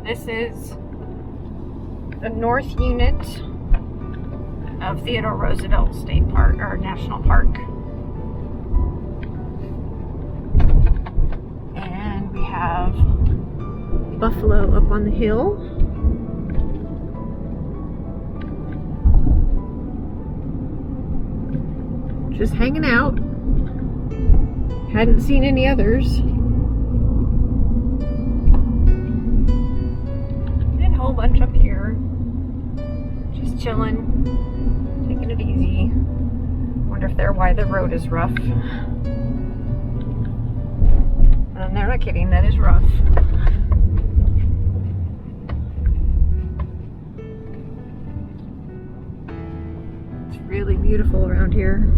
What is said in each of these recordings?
This is the north unit of Theodore Roosevelt State Park, or National Park. And we have buffalo up on the hill. Just hanging out. Hadn't seen any others. And a whole bunch up here. Just chilling. Taking it easy. Wonder if they're why the road is rough. And they're not kidding, that is rough. It's really beautiful around here.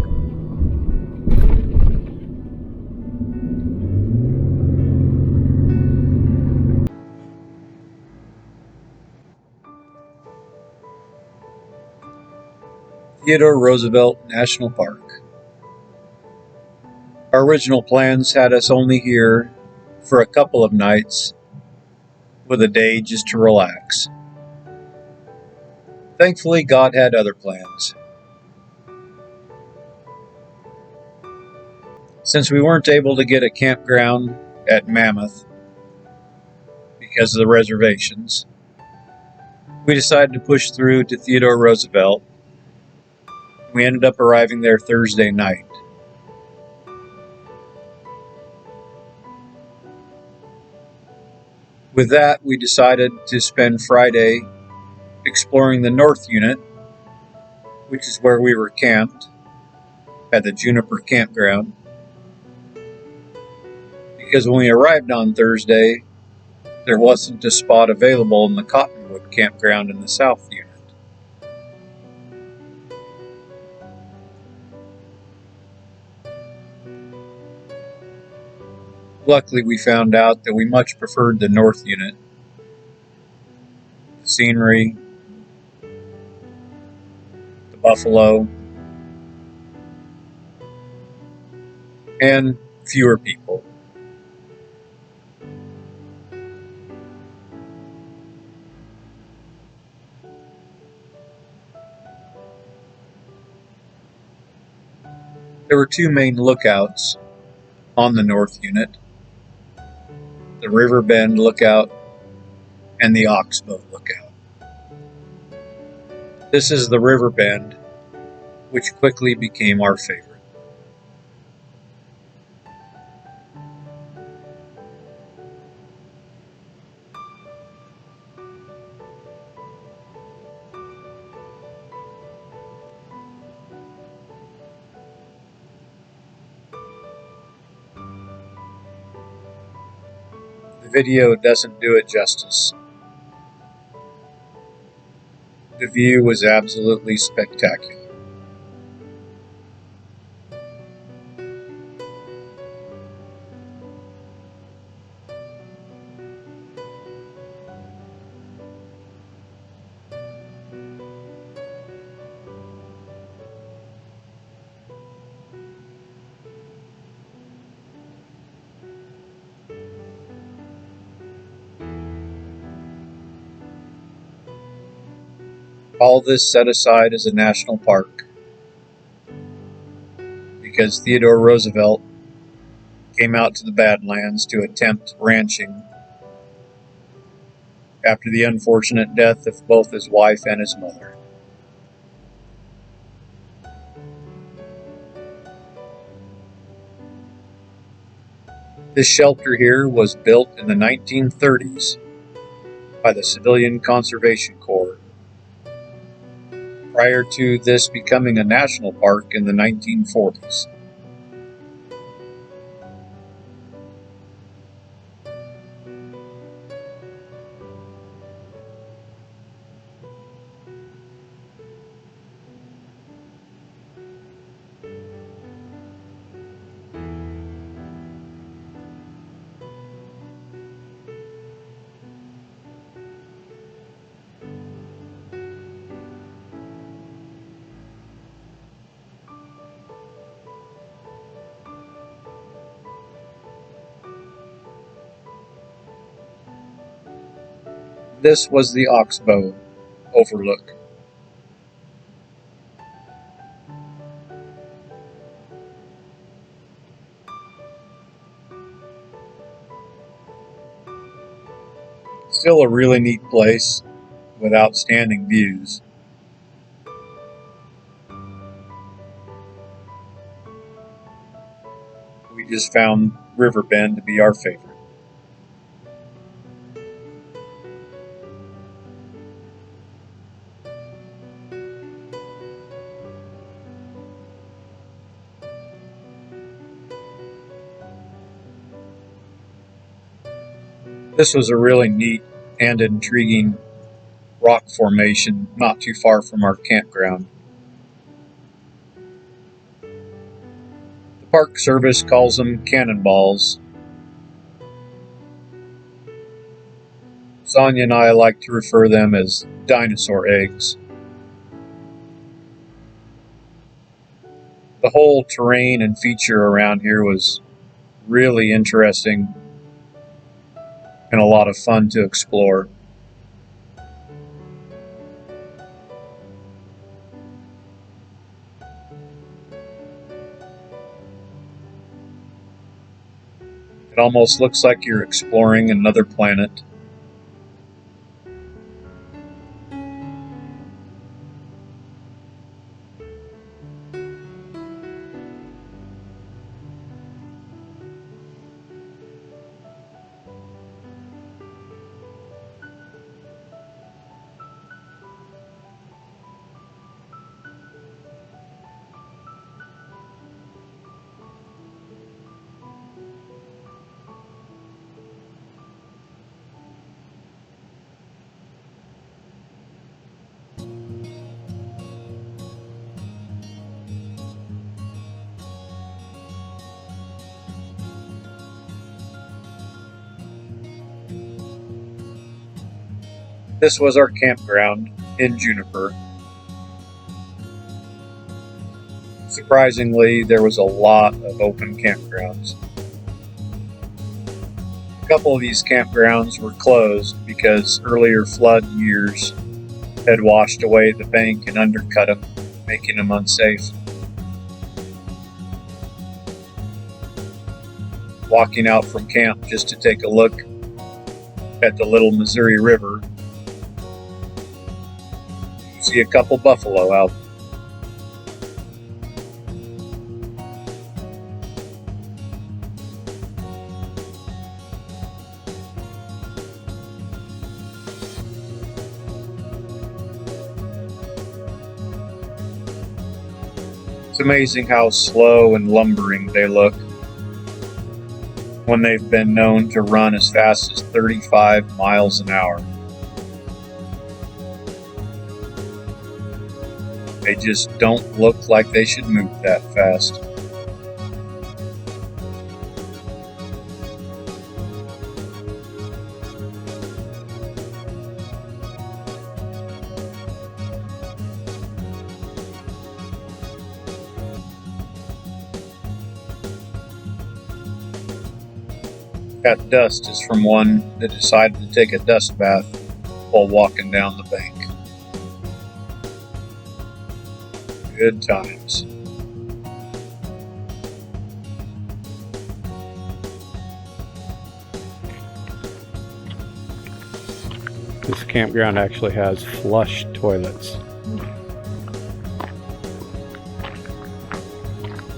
Theodore Roosevelt National Park. Our original plans had us only here for a couple of nights with a day just to relax. Thankfully, God had other plans. Since we weren't able to get a campground at Mammoth because of the reservations, we decided to push through to Theodore Roosevelt. We ended up arriving there Thursday night. With that, we decided to spend Friday exploring the north unit, which is where we were camped at the Juniper Campground. Because when we arrived on Thursday, there wasn't a spot available in the Cottonwood Campground in the south unit. Luckily, we found out that we much preferred the north unit. The scenery, the buffalo, and fewer people. There were two main lookouts on the north unit: the River Bend lookout and the Oxbow lookout. This is the River Bend, which quickly became our favorite. The video doesn't do it justice. The view was absolutely spectacular. All this set aside as a national park because Theodore Roosevelt came out to the Badlands to attempt ranching after the unfortunate death of both his wife and his mother. This shelter here was built in the 1930s by the Civilian Conservation Corps, prior to this becoming a national park in the 1940s. This was the Oxbow overlook. Still a really neat place with outstanding views. We just found Riverbend to be our favorite. This was a really neat and intriguing rock formation not too far from our campground. The Park Service calls them cannonballs. Sonia and I like to refer them as dinosaur eggs. The whole terrain and feature around here was really interesting and a lot of fun to explore. It almost looks like you're exploring another planet. This was our campground in Juniper. Surprisingly, there was a lot of open campgrounds. A couple of these campgrounds were closed because earlier flood years had washed away the bank and undercut them, making them unsafe. Walking out from camp just to take a look at the Little Missouri River, you see a couple buffalo out. It's amazing how slow and lumbering they look when they've been known to run as fast as 35 miles an hour. They just don't look like they should move that fast. That dust is from one that decided to take a dust bath while walking down the bank. Good times. This campground actually has flush toilets.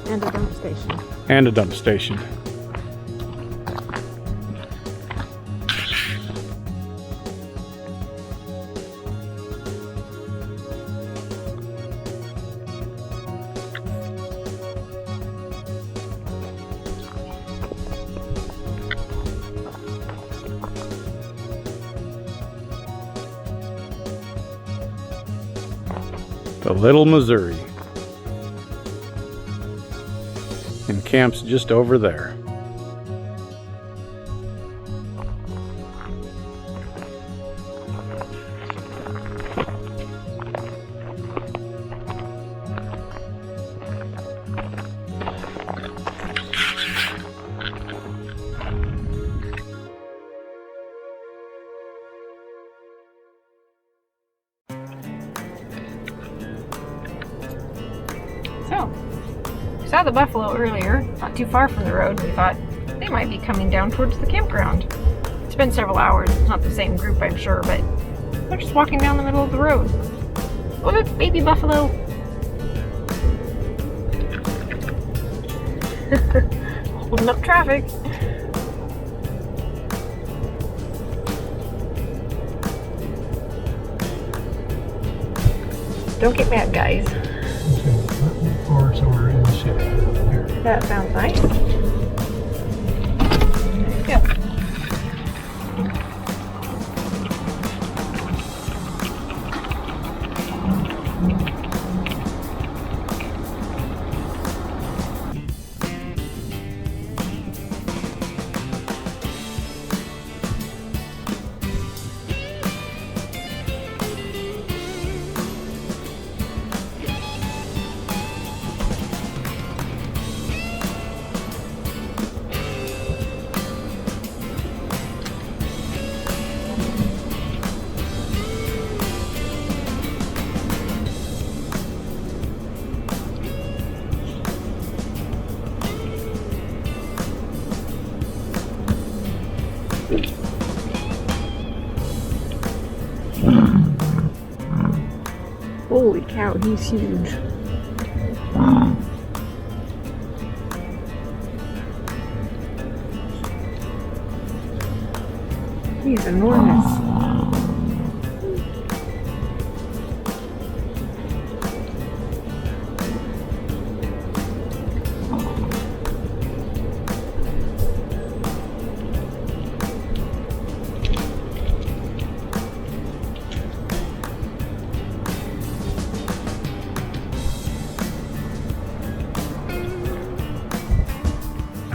And a dump station. And a dump station. The Little Missouri. And camp's just over there. Saw the buffalo earlier, not too far from the road. We thought they might be coming down towards the campground. It's been several hours. It's not the same group, I'm sure, but they're just walking down the middle of the road. Oh, look, baby buffalo. Holding up traffic. Don't get mad, guys. Or somewhere in the city. Here. That sounds nice. There you go. Holy cow, he's huge. He's enormous.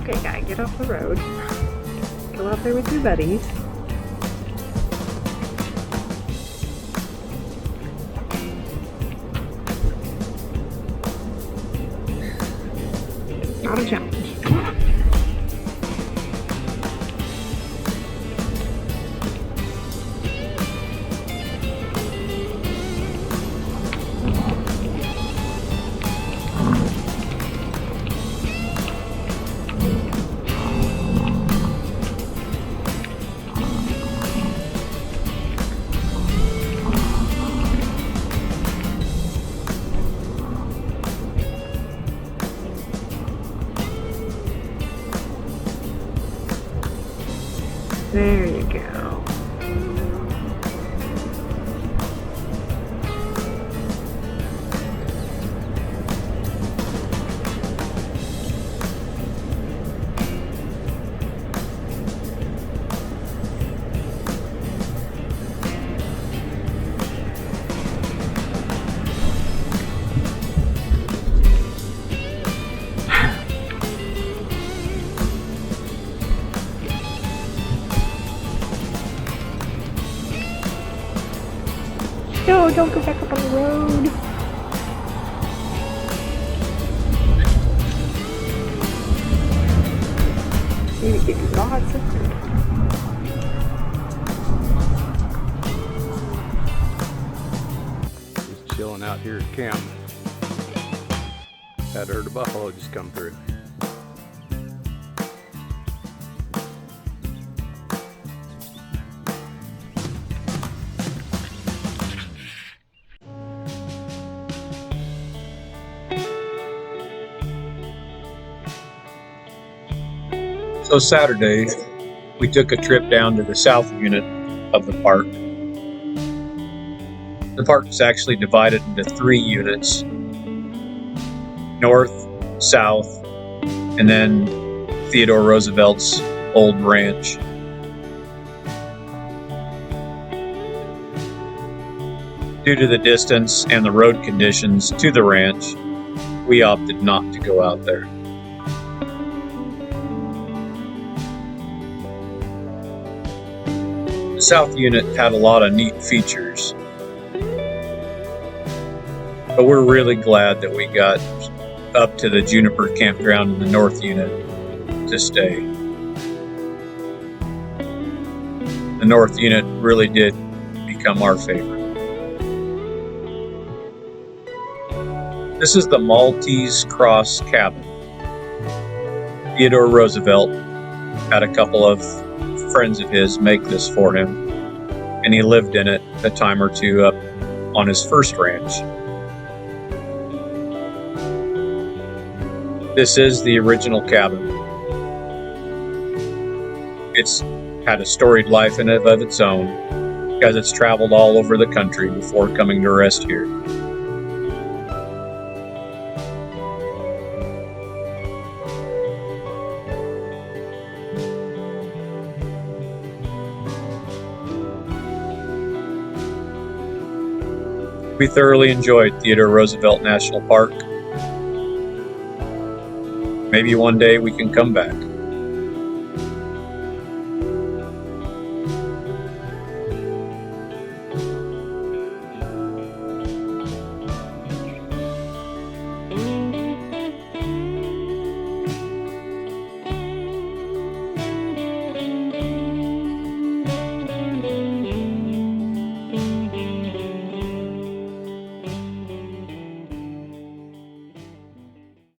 Okay, guy, get off the road. Go out there with your buddies. It's not a challenge. There you go. No, don't go back up on the road. Need to give you lots of food. Just chilling out here at camp. Had heard a buffalo just come through. So Saturday, we took a trip down to the south unit of the park. The park is actually divided into 3 units: north, south, and then Theodore Roosevelt's old ranch. Due to the distance and the road conditions to the ranch, we opted not to go out there. The south unit had a lot of neat features, but we're really glad that we got up to the Juniper Campground in the north unit to stay. The north unit really did become our favorite. This is the Maltese Cross Cabin. Theodore Roosevelt had a couple of friends of his make this for him, and he lived in it a time or two up on his first ranch. This is the original cabin. It's had a storied life in it of its own, because it's traveled all over the country before coming to rest here. We thoroughly enjoyed Theodore Roosevelt National Park. Maybe one day we can come back.